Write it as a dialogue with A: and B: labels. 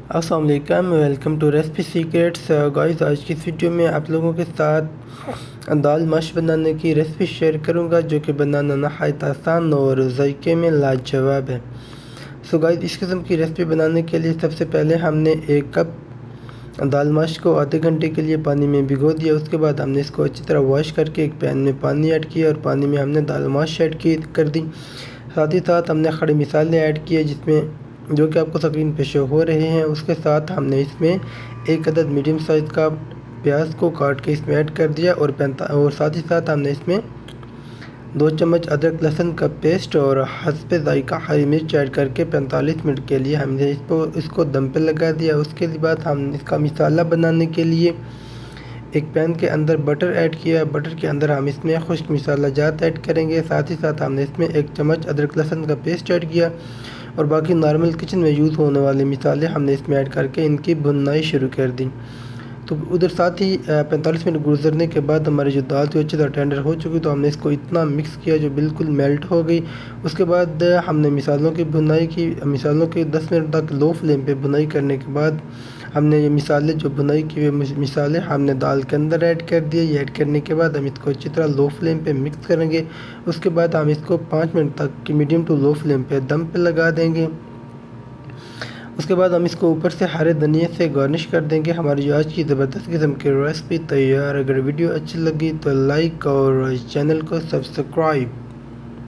A: अस्सलाम वालेकुम, welcome to Recipe Secrets. Guys, आज की इस वीडियो में आप लोगों के साथ दाल मश बनाने की रेसिपी शेयर करूंगा, जो कि बनाना नहायत आसान और जायके में लाजवाब है। सो गाइस, इस किस्म की रेसिपी बनाने के लिए सबसे पहले हमने 1 कप दाल मश को आधे घंटे के लिए पानी में भिगो दिया। उसके बाद हमने इसको अच्छी तरह वॉश करके एक पैन में पानी ऐड किया और पानी में हमने दाल मश ऐड कर दी। साथ ही साथ हमने खड़े मसाले ऐड किए, जिसमें जो कि आपको स्क्रीन पे शो हो रहे हैं। उसके साथ हमने इसमें 1 अदद मीडियम साइज़ का प्याज को काट के इसमें ऐड कर दिया और साथ ही साथ हमने इसमें 2 चम्मच अदरक लहसुन का पेस्ट और हस्बे जायका हरी मिर्च ऐड करके 45 मिनट के लिए हमने इसको दम पे लगा दिया। उसके बाद हम इसका मसाला बनाने के लिए एक पैन के अंदर बटर ऐड किया। बटर के अंदर हम इसमें खुश्क मसाला जात ऐड करेंगे। साथ ही साथ हमने इसमें 1 चम्मच अदरक लहसुन का पेस्ट ऐड किया और बाकी नॉर्मल किचन में यूज़ होने वाले मसाले हमने इसमें ऐड करके इनकी भुनाई शुरू कर दी। तो उधर साथ ही 45 मिनट गुजरने के बाद हमारी जो दाल थी अच्छी तरह टेंडर हो चुकी, तो हमने इसको इतना मिक्स किया जो बिल्कुल मेल्ट हो गई। उसके बाद हमने मसालों की भुनाई की। मसालों के 10 मिनट तक लो फ्लेम पे भुनाई करने के बाद हमने ये मसाले जो भुनाई किए हुए मसाले हमने दाल के अंदर ऐड कर दिए। ये ऐड करने के बाद हम इसको अच्छी तरह लो फ्लेम पे मिक्स करेंगे। उसके बाद हम इसको 5 मिनट तक की मीडियम टू लो फ्लेम पे दम पे लगा देंगे। उसके बाद हम इसको ऊपर से हरे धनिए से गार्निश कर देंगे। हमारी जो आज की ज़बरदस्त किस्म की रेसिपी तैयार। अगर वीडियो अच्छी लगी तो लाइक और चैनल को सब्सक्राइब।